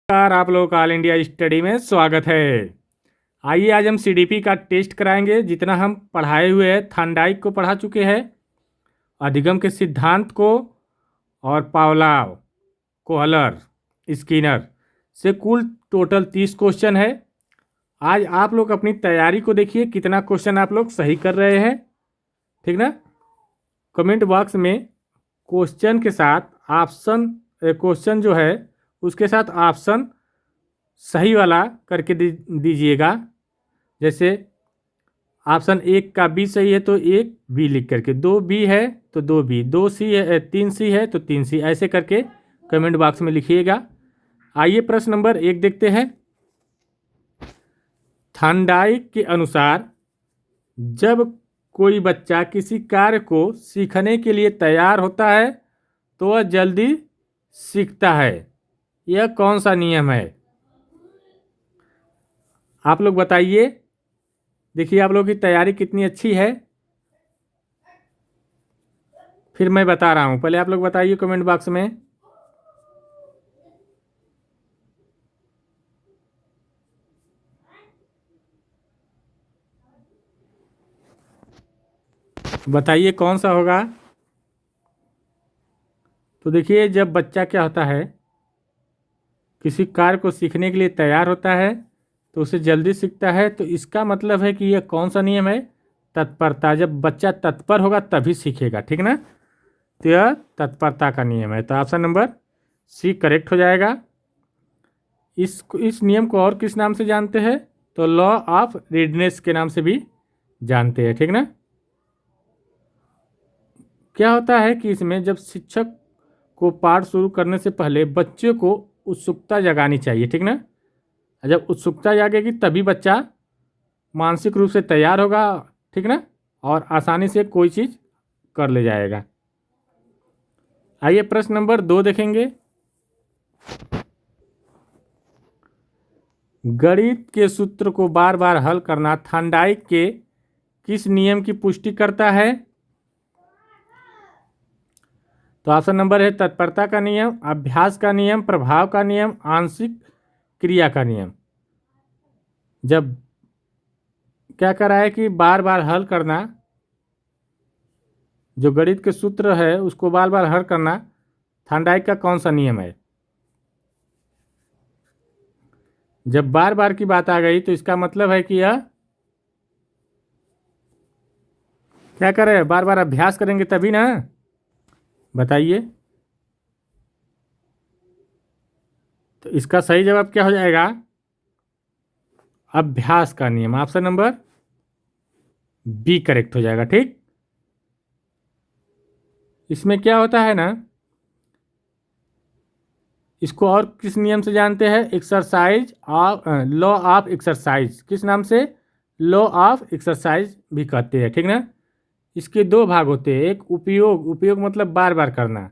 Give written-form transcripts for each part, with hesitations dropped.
नमस्कार, आप लोगों का ऑल इंडिया स्टडी में स्वागत है। आइए आज हम सीडीपी का टेस्ट कराएंगे। जितना हम पढ़ाए हुए हैं, थांडाइक को पढ़ा चुके हैं, अधिगम के सिद्धांत को, और पावलाव, कोहलर, स्किनर से कुल टोटल 30 क्वेश्चन है। आज आप लोग अपनी तैयारी को देखिए, कितना क्वेश्चन आप लोग सही कर रहे हैं, ठीक ना। कमेंट बॉक्स में क्वेश्चन के साथ ऑप्शन, क्वेश्चन जो है उसके साथ ऑप्शन सही वाला करके दीजिएगा। जैसे ऑप्शन 1 का बी सही है तो 1 बी लिख करके, 2 बी है तो 2 बी, 2 सी है, 3 सी है तो 3 सी, ऐसे करके कमेंट बॉक्स में लिखिएगा। आइए प्रश्न नंबर 1 देखते हैं। थांडाइक के अनुसार जब कोई बच्चा किसी कार्य को सीखने के लिए तैयार होता है तो वह जल्दी सीखता है। यह कौन सा नियम है? आप लोग बताइए। देखिए आप लोगों की तैयारी कितनी अच्छी है। फिर मैं बता रहा हूँ, पहले आप लोग बताइए कमेंट बॉक्स में। बताइए कौन सा होगा। तो देखिए, जब बच्चा क्या होता है, किसी कार्य को सीखने के लिए तैयार होता है तो उसे जल्दी सीखता है, तो इसका मतलब है कि यह कौन सा नियम है? तत्परता। जब बच्चा तत्पर होगा तभी सीखेगा, ठीक ना। तो यह तत्परता का नियम है, तो ऑप्शन नंबर सी करेक्ट हो जाएगा। इस नियम को और किस नाम से जानते हैं? तो लॉ ऑफ रीडनेस के नाम से भी जानते हैं, ठीक ना। क्या होता है कि इसमें जब शिक्षक को पाठ शुरू करने से पहले बच्चे को उत्सुकता जगानी चाहिए, ठीक ना। जब उत्सुकता जागेगी तभी बच्चा मानसिक रूप से तैयार होगा, ठीक ना, और आसानी से कोई चीज़ कर ले जाएगा। आइए प्रश्न नंबर 2 देखेंगे। गणित के सूत्र को बार बार हल करना थांडाइक के किस नियम की पुष्टि करता है? तो ऑप्शन नंबर है तत्परता का नियम, अभ्यास का नियम, प्रभाव का नियम, आंशिक क्रिया का नियम। जब क्या करा है कि बार बार हल करना, जो गणित के सूत्र है उसको बार बार हल करना थांडाइक का कौन सा नियम है? जब बार बार की बात आ गई तो इसका मतलब है कि यह क्या करें, बार बार अभ्यास करेंगे तभी ना। बताइए। तो इसका सही जवाब क्या हो जाएगा? अभ्यास का नियम, ऑप्शन नंबर बी करेक्ट हो जाएगा, ठीक। इसमें क्या होता है ना, इसको और किस नियम से जानते हैं? Exercise of, law of exercise, किस नाम से? लॉ ऑफ एक्सरसाइज भी कहते हैं, ठीक ना। इसके दो भाग होते हैं, एक उपयोग, उपयोग मतलब बार बार करना,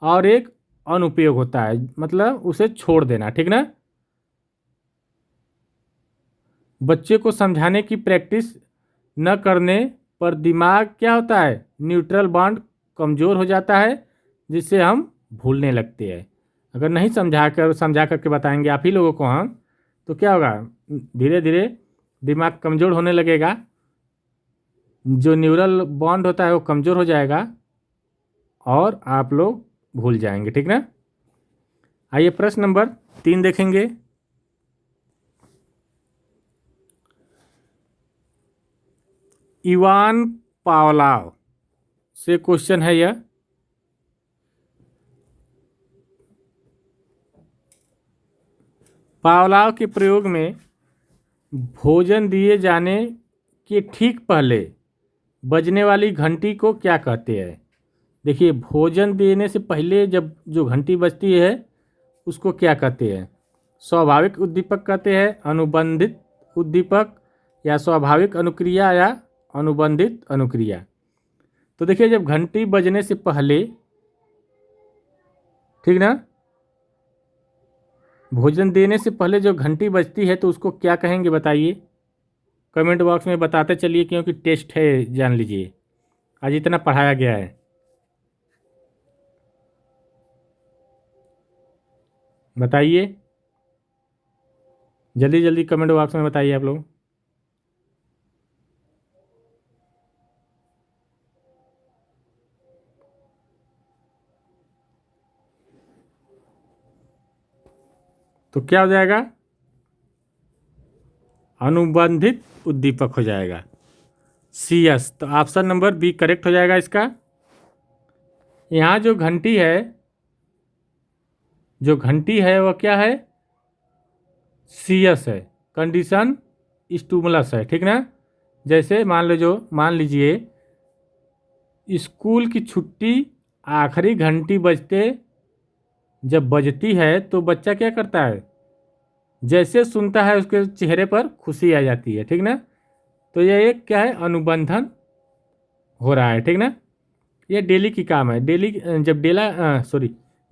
और एक अनुपयोग होता है, मतलब उसे छोड़ देना, ठीक ना। बच्चे को समझाने की प्रैक्टिस न करने पर दिमाग क्या होता है, न्यूट्रल बॉन्ड कमज़ोर हो जाता है, जिससे हम भूलने लगते हैं। अगर नहीं समझा करके बताएंगे आप ही लोगों को हम, तो क्या होगा, धीरे धीरे दिमाग कमज़ोर होने लगेगा, जो न्यूरल बॉन्ड होता है वो कमज़ोर हो जाएगा और आप लोग भूल जाएंगे, ठीक ना। आइए प्रश्न नंबर 3 देखेंगे। इवान पावलाव से क्वेश्चन है यह। पावलाव के प्रयोग में भोजन दिए जाने के ठीक पहले बजने वाली घंटी को क्या कहते हैं? देखिए, भोजन देने से पहले जब जो घंटी बजती है उसको क्या कहते हैं? स्वाभाविक उद्दीपक कहते हैं, अनुबंधित उद्दीपक, या स्वाभाविक अनुक्रिया, या अनुबंधित अनुक्रिया। तो देखिए, जब घंटी बजने से पहले, ठीक ना, भोजन देने से पहले जो घंटी बजती है तो उसको क्या कहेंगे बताइए। कमेंट बॉक्स में बताते चलिए, क्योंकि टेस्ट है, जान लीजिए, आज इतना पढ़ाया गया है। बताइए। जल्दी जल्दी कमेंट बॉक्स में बताइए आप लोग। तो क्या हो जाएगा? अनुबंधित उद्दीपक हो जाएगा, CS। तो ऑप्शन नंबर बी करेक्ट हो जाएगा इसका। यहाँ जो घंटी है वह क्या है? CS है, कंडीशन स्टूमुलस है, ठीक ना। जैसे मान लीजिए स्कूल की छुट्टी आखिरी घंटी बजते जब बजती है तो बच्चा क्या करता है? जैसे सुनता है उसके चेहरे पर खुशी आ जाती है, ठीक ना। तो ये एक क्या है? अनुबंधन हो रहा है, ठीक ना। ये डेली की काम है। डेली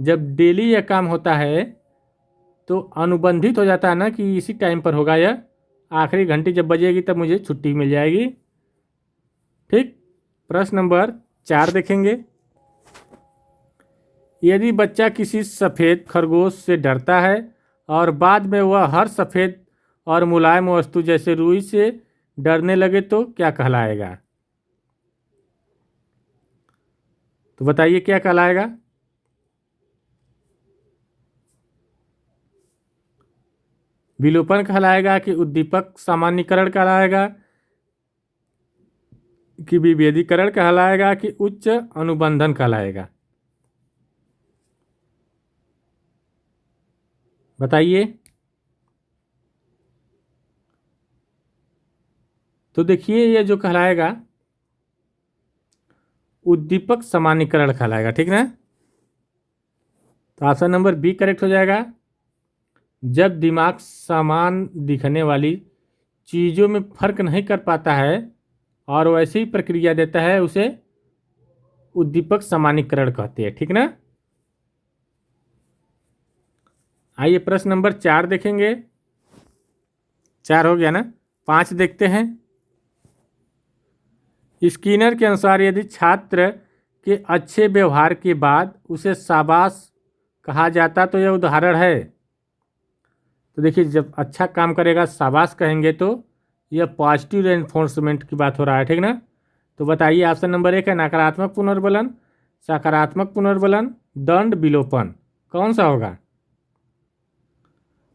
जब डेली यह काम होता है तो अनुबंधित हो जाता है ना कि इसी टाइम पर होगा यह, आखिरी घंटी जब बजेगी तब मुझे छुट्टी मिल जाएगी। ठीक। प्रश्न नंबर 4 देखेंगे। यदि बच्चा किसी सफ़ेद खरगोश से डरता है और बाद में वह हर सफ़ेद और मुलायम वस्तु जैसे रुई से डरने लगे तो क्या कहलाएगा? तो बताइए क्या कहलाएगा? विलोपन कहलाएगा कि उद्दीपक सामान्यीकरण कहलाएगा कि विभेदीकरण कहलाएगा कि उच्च अनुबंधन कहलाएगा? बताइए। तो देखिए ये जो कहलाएगा उद्दीपक सामान्यीकरण कहलाएगा, ठीक ना। तो ऑप्शन नंबर बी करेक्ट हो जाएगा। जब दिमाग समान दिखने वाली चीज़ों में फर्क नहीं कर पाता है और वैसी ही प्रक्रिया देता है उसे उद्दीपक सामान्यीकरण कहते हैं, ठीक ना। आइए प्रश्न नंबर 4 देखेंगे। 4 हो गया ना, 5 देखते हैं। स्किनर के अनुसार यदि छात्र के अच्छे व्यवहार के बाद उसे शाबाश कहा जाता तो यह उदाहरण है। तो देखिए जब अच्छा काम करेगा शाबाश कहेंगे तो यह पॉजिटिव रेनफोर्समेंट की बात हो रहा है, ठीक ना। तो बताइए ऑप्शन नंबर 1 है नकारात्मक पुनर्बलन, सकारात्मक पुनर्बलन, दंड, विलोपन, कौन सा होगा?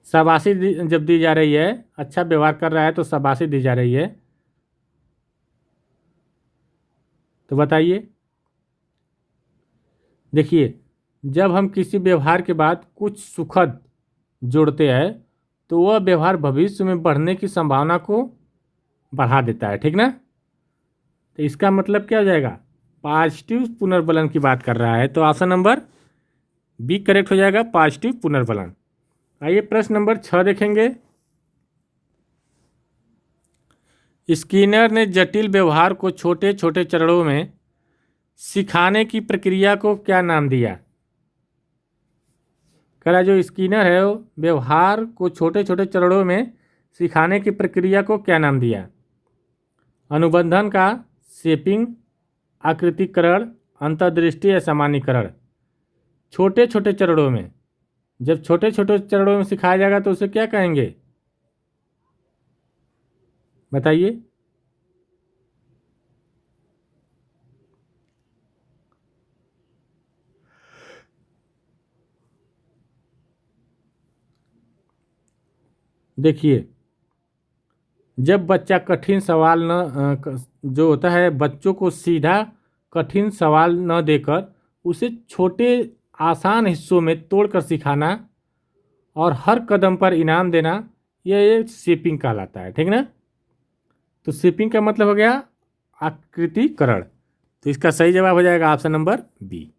शाबाशी जब दी जा रही है, अच्छा व्यवहार कर रहा है तो शाबाशी दी जा रही है। तो बताइए। देखिए जब हम किसी व्यवहार के बाद कुछ सुखद जोड़ते हैं तो वह व्यवहार भविष्य में बढ़ने की संभावना को बढ़ा देता है, ठीक ना। तो इसका मतलब क्या हो जाएगा? पॉजिटिव पुनर्बलन की बात कर रहा है। तो ऑप्शन नंबर बी करेक्ट हो जाएगा, पॉजिटिव पुनर्बलन। आइए प्रश्न नंबर 6 देखेंगे। स्किनर ने जटिल व्यवहार को छोटे छोटे चरणों में सिखाने की प्रक्रिया को क्या नाम दिया? कह रहा जो स्किनर है वो व्यवहार को छोटे छोटे चरणों में सिखाने की प्रक्रिया को क्या नाम दिया? अनुबंधन का, शेपिंग, आकृतिकरण, अंतर्दृष्टि या सामान्यीकरण। छोटे छोटे चरणों में, जब छोटे छोटे चरणों में सिखाया जाएगा तो उसे क्या कहेंगे? बताइए। देखिए जब बच्चा कठिन सवाल जो होता है बच्चों को सीधा कठिन सवाल न देकर उसे छोटे आसान हिस्सों में तोड़कर सिखाना और हर कदम पर इनाम देना, यह शेपिंग कहलाता है, ठीक ना। तो शेपिंग का मतलब हो गया आकृतिकरण। तो इसका सही जवाब हो जाएगा ऑप्शन नंबर बी।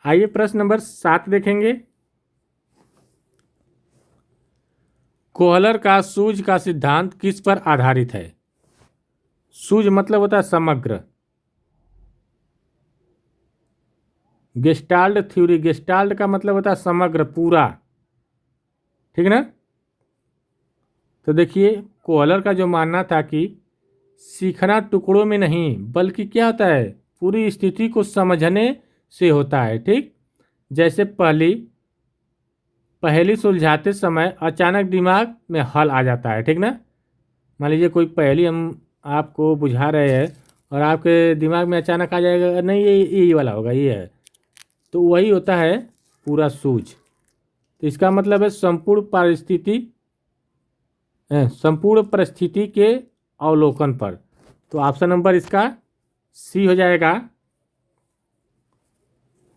आइए प्रश्न नंबर 7 देखेंगे। कोहलर का सूझ का सिद्धांत किस पर आधारित है? सूझ मतलब होता है समग्र। गेस्टाल्ट थ्योरी, गेस्टाल्ट का मतलब होता है समग्र, पूरा, ठीक ना। तो देखिए कोहलर का जो मानना था कि सीखना टुकड़ों में नहीं बल्कि क्या होता है, पूरी स्थिति को समझने से होता है, ठीक। जैसे पहेली सुलझाते समय अचानक दिमाग में हल आ जाता है, ठीक ना। मान लीजिए कोई पहेली हम आपको बुझा रहे हैं और आपके दिमाग में अचानक आ जाएगा, नहीं ये वाला होगा, ये है, तो वही होता है पूरा सूझ। तो इसका मतलब है संपूर्ण परिस्थिति के अवलोकन पर। तो ऑप्शन नंबर इसका सी हो जाएगा,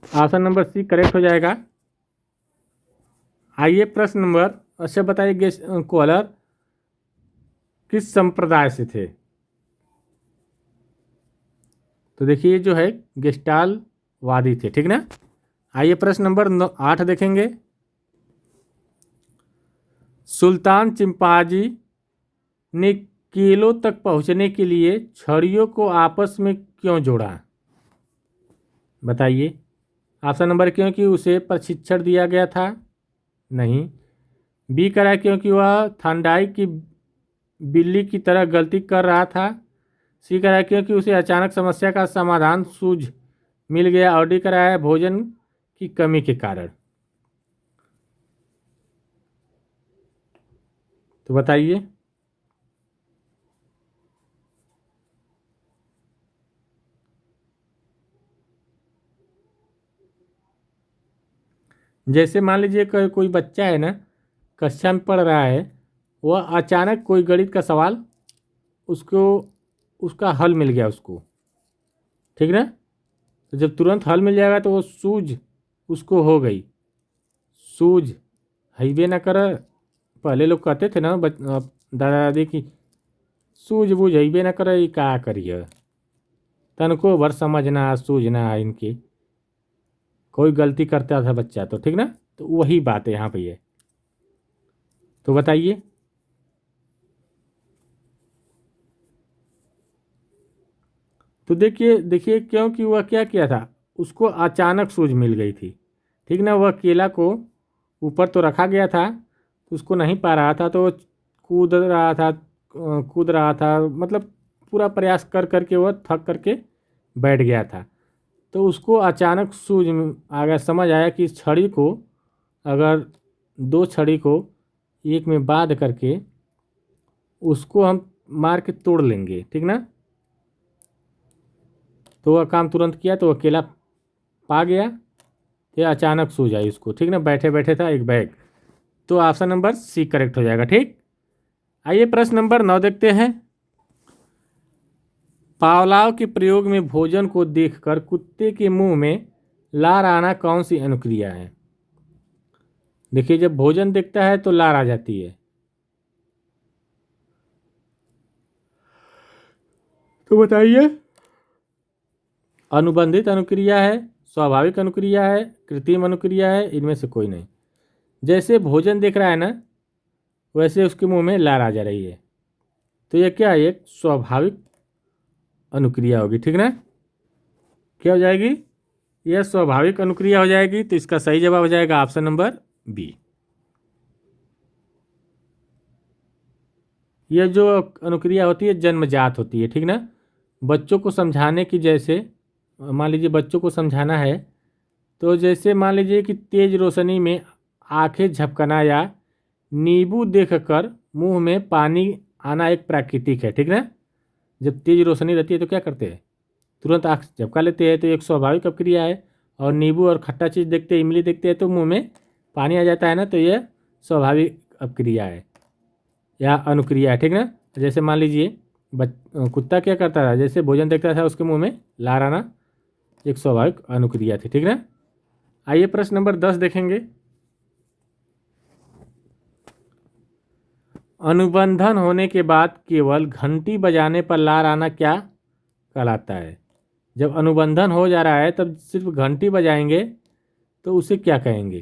ऑप्शन नंबर सी करेक्ट हो जाएगा। आइए प्रश्न नंबर, अच्छा बताइए कॉलर किस संप्रदाय से थे। तो देखिए जो है गेस्टाल वादी थे, ठीक ना। आइए प्रश्न नंबर 8 देखेंगे। सुल्तान चिंपाजी ने किलों तक पहुंचने के लिए छड़ियों को आपस में क्यों जोड़ा, बताइए। ऑप्शन नंबर क्योंकि उसे प्रशिक्षण दिया गया था, नहीं। बी करा क्योंकि वह थांडाई की बिल्ली की तरह गलती कर रहा था। सी करा क्योंकि उसे अचानक समस्या का समाधान सूझ मिल गया। और डी करा है भोजन की कमी के कारण। तो बताइए। जैसे मान लीजिए कोई बच्चा है ना, कक्षा में पढ़ रहा है, वह अचानक कोई गणित का सवाल उसको उसका हल मिल गया उसको, ठीक ना। तो जब तुरंत हल मिल जाएगा तो वो सूझ उसको हो गई। सूझ हईबे ना कर, पहले लोग कहते थे ना दादा दादी की, सूझ बूझ हईबे ना कर, ये का करिए, तनको भर समझना सूझना इनकी। कोई गलती करता था बच्चा तो, ठीक ना। तो वही बात है यहाँ पे ये। तो बताइए। तो देखिए देखिए क्योंकि वह क्या किया था, उसको अचानक सूझ मिल गई थी, ठीक ना। वह केला को ऊपर तो रखा गया था, तो उसको नहीं पा रहा था, तो वो कूद रहा था, मतलब पूरा प्रयास कर करके वह थक करके बैठ गया था। तो उसको अचानक सूझ आ गया, समझ आया कि इस छड़ी को अगर दो छड़ी को एक में बांध करके उसको हम मार के तोड़ लेंगे, ठीक ना। तो वह काम तुरंत किया, तो अकेला पा गया। ये अचानक सूझ आई उसको, ठीक ना, बैठे बैठे था एक बैग। तो ऑप्शन नंबर सी करेक्ट हो जाएगा, ठीक। आइए प्रश्न नंबर 9 देखते हैं। पावलाव के प्रयोग में भोजन को देखकर कुत्ते के मुंह में लार आना कौन सी अनुक्रिया है। देखिए जब भोजन देखता है तो लार आ जाती है। तो बताइए, अनुबंधित अनुक्रिया है, स्वाभाविक अनुक्रिया है, कृत्रिम अनुक्रिया है, इनमें से कोई नहीं। जैसे भोजन देख रहा है ना, वैसे उसके मुंह में लार आ जा रही है। तो यह क्या है, एक स्वाभाविक अनुक्रिया होगी, ठीक ना। क्या हो जाएगी, यह स्वाभाविक अनुक्रिया हो जाएगी। तो इसका सही जवाब हो जाएगा ऑप्शन नंबर बी। यह जो अनुक्रिया होती है जन्मजात होती है, ठीक ना। बच्चों को समझाने की, जैसे मान लीजिए बच्चों को समझाना है, तो जैसे मान लीजिए कि तेज रोशनी में आंखें झपकना या नींबू देखकर मुंह में पानी आना एक प्राकृतिक है, ठीक ना। जब तेज रोशनी रहती है तो क्या करते हैं, तुरंत आँख झपका लेते हैं, तो एक स्वाभाविक अपक्रिया है। और नींबू और खट्टा चीज़ देखते हैं, इमली देखते हैं तो मुंह में पानी आ जाता है ना, तो यह स्वाभाविक अपक्रिया है या अनुक्रिया है, ठीक ना। जैसे मान लीजिए कुत्ता क्या करता था, जैसे भोजन देखता था उसके मुंह में लार आना एक स्वाभाविक अनुक्रिया थी, ठीक ना। आइए प्रश्न नंबर 10 देखेंगे। अनुबंधन होने के बाद केवल घंटी बजाने पर लार आना क्या कहलाता है। जब अनुबंधन हो जा रहा है तब सिर्फ घंटी बजाएंगे तो उसे क्या कहेंगे।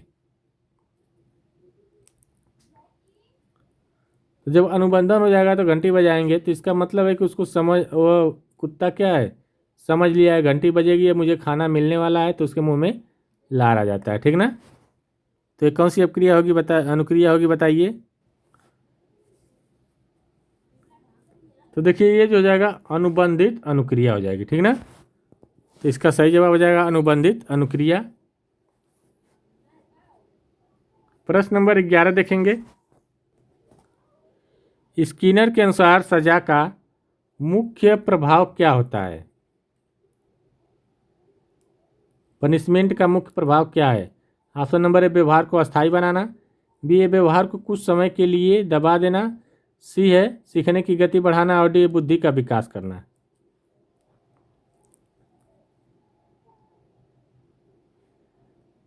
तो जब अनुबंधन हो जाएगा तो घंटी बजाएंगे, तो इसका मतलब है कि उसको समझ, वो कुत्ता क्या है, समझ लिया है घंटी बजेगी है मुझे खाना मिलने वाला है, तो उसके मुंह में लार आ जाता है, ठीक ना। तो ये कौन सी अपक्रिया होगी, अनुक्रिया होगी, बताइए। तो देखिए ये जो हो जाएगा अनुबंधित अनुक्रिया हो जाएगी, ठीक ना। तो इसका सही जवाब हो जाएगा अनुबंधित अनुक्रिया। प्रश्न नंबर 11 देखेंगे। स्किनर के अनुसार सजा का मुख्य प्रभाव क्या होता है? पनिशमेंट का मुख्य प्रभाव क्या है? ऑप्शन नंबर ए व्यवहार को अस्थायी बनाना, बी है व्यवहार को कुछ समय के लिए दबा देना, सी है सीखने की गति बढ़ाना और डी है बुद्धि का विकास करना।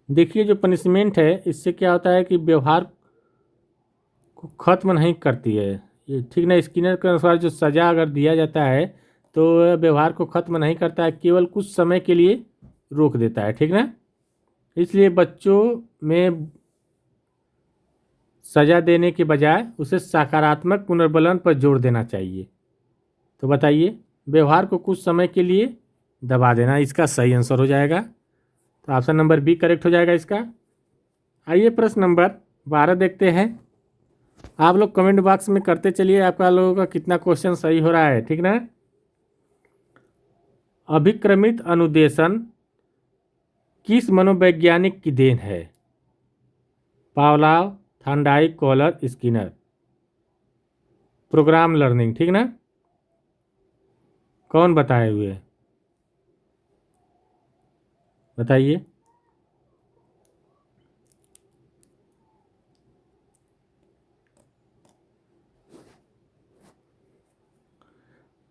देखिए जो पनिशमेंट है इससे क्या होता है कि व्यवहार को खत्म नहीं करती है ये, ठीक ना। स्किनर के अनुसार जो सज़ा अगर दिया जाता है तो व्यवहार को खत्म नहीं करता है, केवल कुछ समय के लिए रोक देता है, ठीक ना। इसलिए बच्चों में सज़ा देने के बजाय उसे सकारात्मक पुनर्बलन पर जोर देना चाहिए। तो बताइए, व्यवहार को कुछ समय के लिए दबा देना इसका सही आंसर हो जाएगा। तो ऑप्शन नंबर बी करेक्ट हो जाएगा इसका। आइए प्रश्न नंबर 12 देखते हैं। आप लोग कमेंट बॉक्स में करते चलिए आपका लोगों का कितना क्वेश्चन सही हो रहा है, ठीक ना। अभिक्रमित अनुदेशन किस मनोवैज्ञानिक की देन है? Pavlov, Thorndike, Kohler, Skinner. Programme learning, ठीक ना। कौन बताए हुए है बताइए।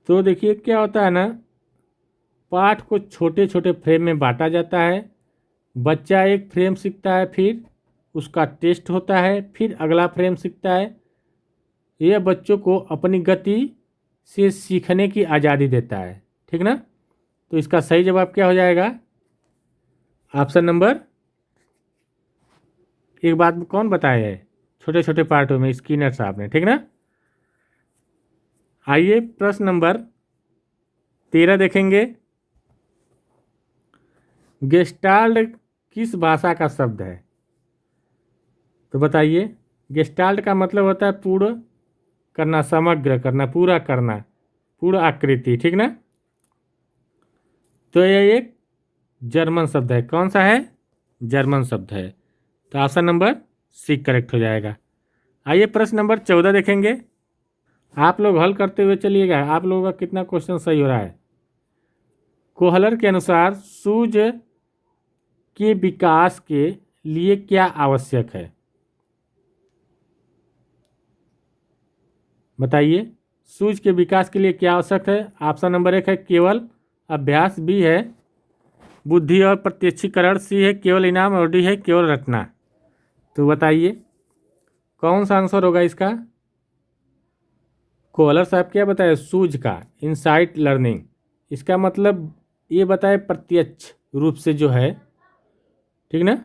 तो देखिए क्या होता है ना, पाठ को छोटे छोटे फ्रेम में बांटा जाता है। बच्चा एक फ्रेम सीखता है, फिर उसका टेस्ट होता है, फिर अगला फ्रेम सीखता है। यह बच्चों को अपनी गति से सीखने की आज़ादी देता है, ठीक ना। तो इसका सही जवाब क्या हो जाएगा? ऑप्शन नंबर एक। बात कौन बताए है? छोटे छोटे पार्टों में स्किनर साहब ने, ठीक ना। आइए प्रश्न नंबर 13 देखेंगे। गेस्टाल्ट किस भाषा का शब्द है? तो बताइए। गेस्टाल्ट का मतलब होता है पूर्ण करना, समग्र करना, पूरा करना, पूर्ण आकृति, ठीक ना। तो यह एक जर्मन शब्द है। कौन सा है? जर्मन शब्द है। तो ऑप्शन नंबर सी करेक्ट हो जाएगा। आइए प्रश्न नंबर 14 देखेंगे। आप लोग हल करते हुए चलिएगा, आप लोगों का कितना क्वेश्चन सही हो रहा है। कोहलर के अनुसार सूझ के विकास के लिए क्या आवश्यक है? बताइए, सूझ के विकास के लिए क्या आवश्यक है? ऑप्शन नंबर एक है केवल अभ्यास, बी है बुद्धि और प्रत्यक्षीकरण, सी है केवल इनाम और डी है केवल रटना। तो बताइए कौन सा आंसर होगा इसका? कोहलर साहब क्या बताए? सूझ का, इनसाइट लर्निंग, इसका मतलब ये बताए प्रत्यक्ष रूप से जो है, ठीक ना।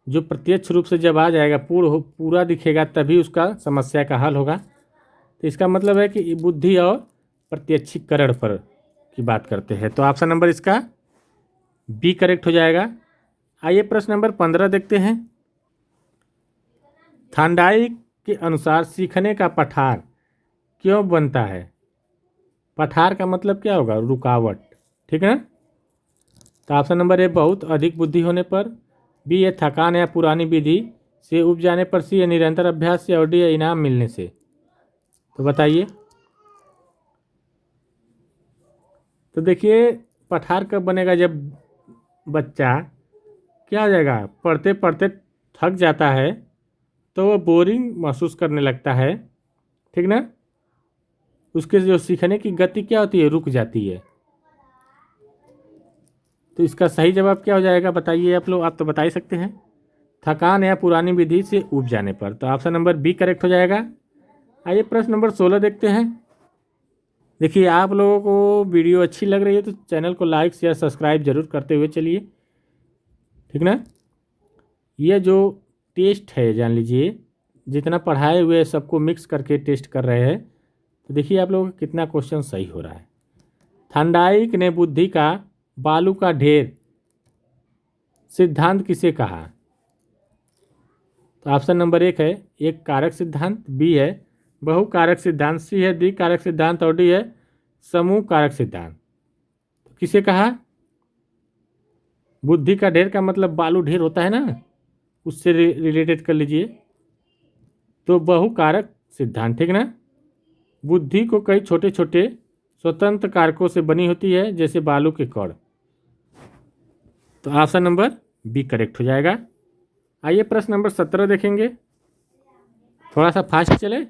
जो प्रत्यक्ष रूप से जब आ जाएगा, पूरा दिखेगा तभी उसका समस्या का हल होगा। तो इसका मतलब है कि बुद्धि और प्रत्यक्षीकरण पर की बात करते हैं। तो ऑप्शन नंबर इसका बी करेक्ट हो जाएगा। आइए प्रश्न नंबर 15 देखते हैं। थांडाइक के अनुसार सीखने का पठार क्यों बनता है? पठार का मतलब क्या होगा? रुकावट, ठीक है ना। तो ऑप्शन नंबर ए बहुत अधिक बुद्धि होने पर, बी है थकान या पुरानी विधि से उब जाने पर, सी है निरंतर अभ्यास से और डी है इनाम मिलने से। तो बताइए। तो देखिए पठार कब बनेगा? जब बच्चा क्या हो जाएगा, पढ़ते पढ़ते थक जाता है तो वो बोरिंग महसूस करने लगता है, ठीक ना। उसके जो सीखने की गति क्या होती है? रुक जाती है। तो इसका सही जवाब क्या हो जाएगा बताइए आप लोग? आप तो बता ही सकते हैं। थकान या पुरानी विधि से उब जाने पर। तो ऑप्शन नंबर बी करेक्ट हो जाएगा। आइए प्रश्न नंबर 16 देखते हैं। देखिए आप लोगों को वीडियो अच्छी लग रही है तो चैनल को लाइक शेयर सब्सक्राइब जरूर करते हुए चलिए, ठीक ना। यह जो टेस्ट है जान लीजिए, जितना पढ़ाए हुए सबको मिक्स करके टेस्ट कर रहे हैं। तो देखिए आप लोगों का कितना क्वेश्चन सही हो रहा है। थांडाइक ने बुद्धि का बालू का ढेर सिद्धांत किसे कहा? तो ऑप्शन नंबर एक है एक कारक सिद्धांत, बी है बहु कारक सिद्धांत, सी है द्वि कारक सिद्धांत और डी है समूह कारक सिद्धांत। तो किसे कहा? बुद्धि का ढेर का मतलब बालू ढेर होता है ना, उससे रिलेटेड कर लीजिए। तो बहुकारक सिद्धांत, ठीक ना। बुद्धि को कई छोटे छोटे स्वतंत्र कारकों से बनी होती है, जैसे बालू के कण। तो ऑप्शन नंबर बी करेक्ट हो जाएगा। आइए प्रश्न नंबर 17 देखेंगे, थोड़ा सा फास्ट चले।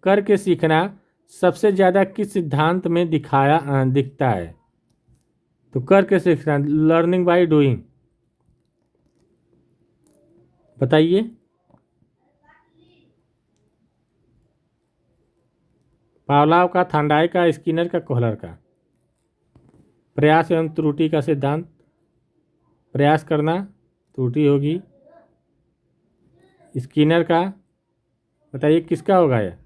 करके सीखना सबसे ज़्यादा किस सिद्धांत में दिखता है? तो करके सीखना, लर्निंग बाय डूइंग, बताइए। पावलाव का, थांडाई का, स्किनर का, कोहलर का? प्रयास एवं त्रुटि का सिद्धांत, प्रयास करना त्रुटि होगी। स्किनर का, बताइए किसका होगा यह?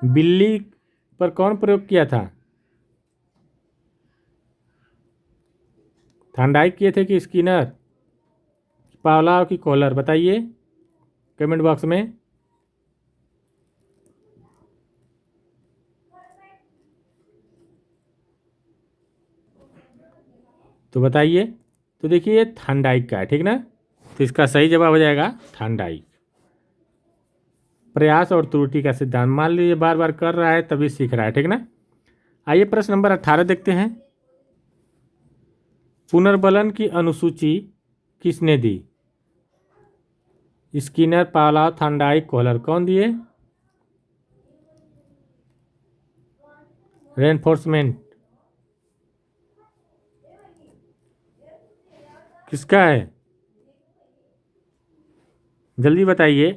बिल्ली पर कौन प्रयोग किया था? थांडाई किए थे कि स्किनर? पावलाव की कोहलर? बताइए कमेंट बॉक्स में। तो बताइए। तो देखिए ये थांडाइक का है, ठीक ना। तो इसका सही जवाब हो जाएगा थांडाइक। प्रयास और त्रुटि का सिद्धांत, मान लीजिए बार बार कर रहा है तभी सीख रहा है, ठीक ना। आइए प्रश्न नंबर 18 देखते हैं। पुनर्बलन की अनुसूची किसने दी? स्किनर, पावलाव, थांडाइक, कोहलर, कौन दिए? रेनफोर्समेंट किसका है? जल्दी बताइए।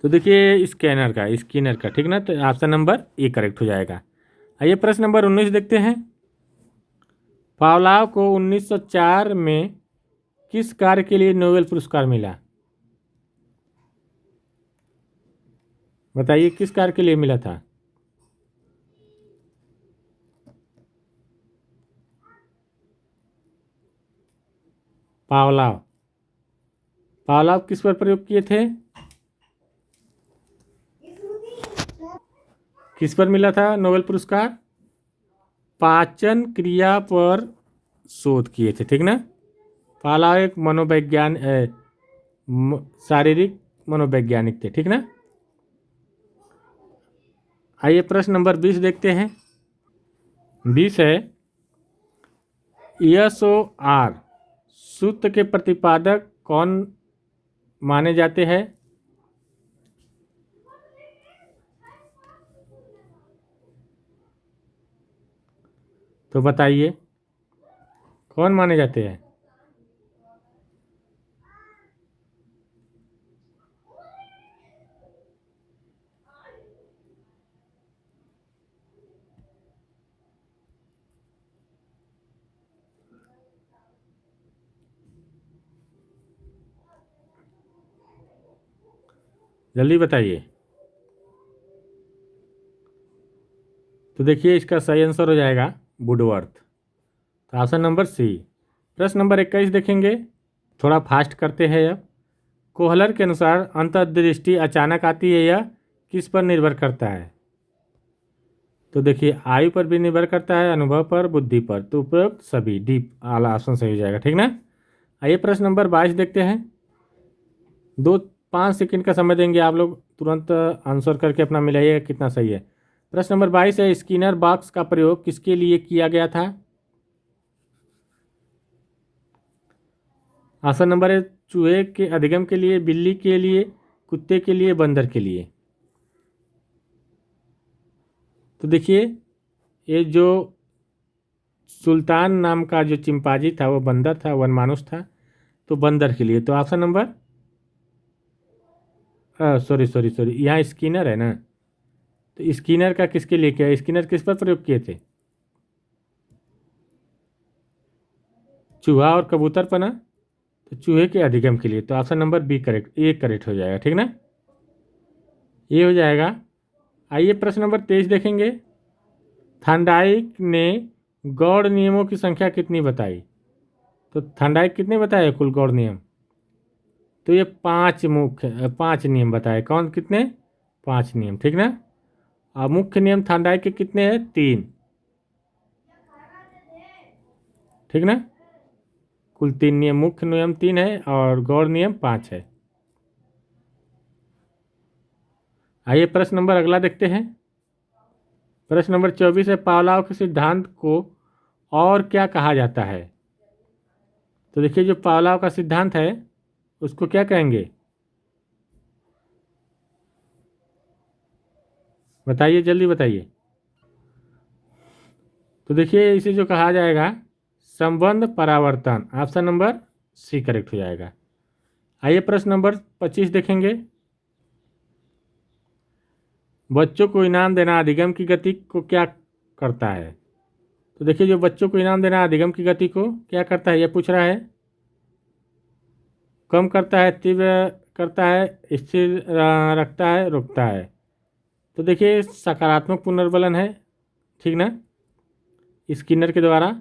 तो देखिए स्किनर का, ठीक ना। तो ऑप्शन नंबर ए करेक्ट हो जाएगा। आइए प्रश्न नंबर 19 देखते हैं। पावलाव को 1904 में किस कार्य के लिए नोबेल पुरस्कार मिला? बताइए किस कार्य के लिए मिला था? पावलाव पावलाव किस पर प्रयोग किए थे? किस पर मिला था नोबेल पुरस्कार? पाचन क्रिया पर शोध किए थे, ठीक ना। पावलाव एक शारीरिक मनोवैज्ञानिक थे, ठीक ना। आइए प्रश्न नंबर 20 देखते हैं। 20 है, ईएसओ आर सूत्र के प्रतिपादक कौन माने जाते हैं? तो बताइए कौन माने जाते हैं? जल्दी बताइए। तो देखिए इसका सही आंसर हो जाएगा वुडवर्थ। तो ऑप्शन नंबर सी। प्रश्न नंबर 21 देखेंगे, थोड़ा फास्ट करते हैं अब। कोहलर के अनुसार अंतर्दृष्टि अचानक आती है या किस पर निर्भर करता है? तो देखिए आयु पर भी निर्भर करता है, अनुभव पर, बुद्धि पर। तो उपरोक्त सभी, डी आला ऑप्शन सही हो जाएगा, ठीक ना। आइए प्रश्न नंबर 22 देखते हैं। 2-5 सेकंड का समय देंगे, आप लोग तुरंत आंसर करके अपना मिलाइएगा कितना सही है। प्रश्न नंबर 22 है, स्किनर बॉक्स का प्रयोग किसके लिए किया गया था? ऑप्शन नंबर है, चूहे के अधिगम के लिए, बिल्ली के लिए, कुत्ते के लिए, बंदर के लिए। तो देखिए ये जो सुल्तान नाम का जो चिंपाजी था वो बंदर था, वनमानुष था, तो बंदर के लिए। तो option number, sorry sorry sorry, यहाँ स्किनर है ना। तो स्किनर का किसके लिए किया? स्किनर किस पर प्रयोग किए थे? चूहा और कबूतर पर ना। तो चूहे के अधिगम के लिए। तो option number B correct, A correct हो जाएगा, ठीक ना। ये हो जाएगा। आइए प्रश्न नंबर 23 देखेंगे। थांडाइक ने गौड़ नियमों की संख्या कितनी बताई? तो थांडाइक कितने बताए कुल गौड़ नियम? तो ये 5 नियम बताए। कौन कितने? 5 नियम, ठीक ना। और मुख्य नियम थार्डाइक के कितने हैं? 3। ठीक ना, कुल 3 नियम, मुख्य नियम 3 है और गौड़ नियम 5 है। आइए प्रश्न नंबर अगला देखते हैं। प्रश्न नंबर 24 है, पावलोव के सिद्धांत को और क्या कहा जाता है? तो देखिए, जो पावलोव का सिद्धांत है उसको क्या कहेंगे? बताइए, जल्दी बताइए। तो देखिए, इसे जो कहा जाएगा संबंध परावर्तन। ऑप्शन नंबर सी करेक्ट हो जाएगा। आइए प्रश्न नंबर 25 देखेंगे। बच्चों को इनाम देना अधिगम की गति को क्या करता है? तो देखिए, जो बच्चों को इनाम देना अधिगम की गति को क्या करता है, यह पूछ रहा है। कम करता है, तीव्र करता है, स्थिर रखता है, रोकता है। तो देखिए, सकारात्मक पुनर्बलन है, ठीक ना, स्किनर के द्वारा।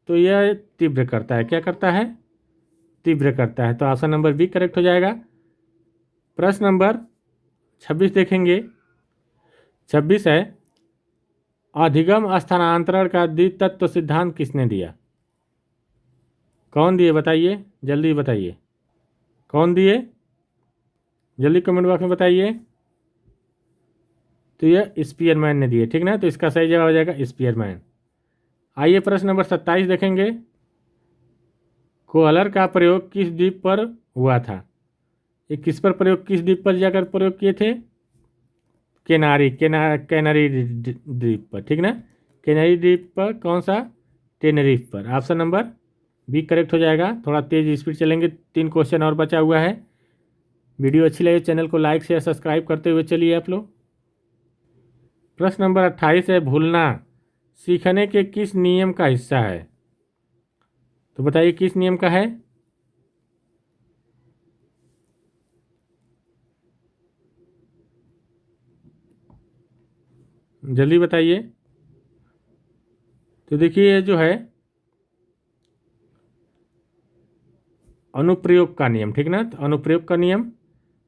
तो यह तीव्र करता है, क्या करता है? तीव्र करता है। तो ऑप्शन नंबर बी करेक्ट हो जाएगा। प्रश्न नंबर 26 देखेंगे। 26 है, अधिगम स्थानांतरण का द्वितत्व सिद्धांत किसने दिया? कौन दिए बताइए, जल्दी बताइए, कौन दिए? जल्दी कमेंट बॉक्स में बताइए। तो यह स्पीयरमैन ने दिए, ठीक ना, तो इसका सही जवाब हो जाएगा स्पीयरमैन। आइए प्रश्न नंबर 27 देखेंगे। कोहलर का प्रयोग किस द्वीप पर हुआ था? ये किस पर प्रयोग, किस द्वीप पर जाकर प्रयोग किए थे? कैनरी द्वीप पर, ठीक ना, कैनरी द्वीप पर। कौन सा? टेनरिफ पर। ऑप्शन नंबर बी करेक्ट हो जाएगा। थोड़ा तेज स्पीड चलेंगे, 3 क्वेश्चन और बचा हुआ है। वीडियो अच्छी लगे चैनल को लाइक शेयर सब्सक्राइब करते हुए चलिए आप लोग। प्रश्न नंबर 28 है, भूलना सीखने के किस नियम का हिस्सा है? तो बताइए किस नियम का है? जल्दी बताइए। तो देखिए, ये जो है अनुप्रयोग का नियम, ठीक ना, तो अनुप्रयोग का नियम।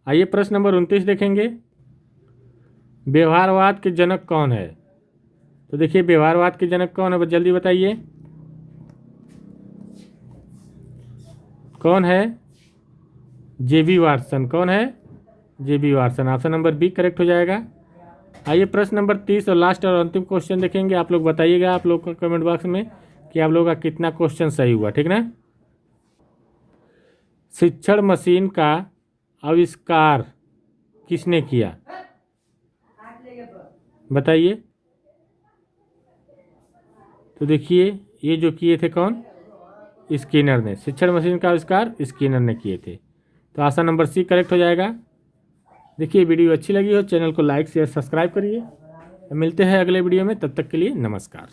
आइए प्रश्न नंबर 29 देखेंगे। व्यवहारवाद के जनक कौन है? तो देखिए, व्यवहारवाद के जनक कौन है, जल्दी बताइए, कौन है? JB Watson. कौन है? JB Watson. Option number B correct हो जाएगा। आइए प्रश्न नंबर 30 और लास्ट और अंतिम क्वेश्चन देखेंगे। आप लोग बताइएगा, आप लोग का कमेंट बॉक्स में कि आप लोगों का कितना क्वेश्चन सही हुआ, ठीक ना। शिक्षण मशीन का आविष्कार किसने किया? बताइए। तो देखिए, ये जो किए थे कौन? स्किनर ने। शिक्षण मशीन का आविष्कार स्किनर ने किए थे। तो ऑप्शन नंबर सी करेक्ट हो जाएगा। देखिए, वीडियो अच्छी लगी हो चैनल को लाइक शेयर सब्सक्राइब करिए। मिलते हैं अगले वीडियो में, तब तक के लिए नमस्कार।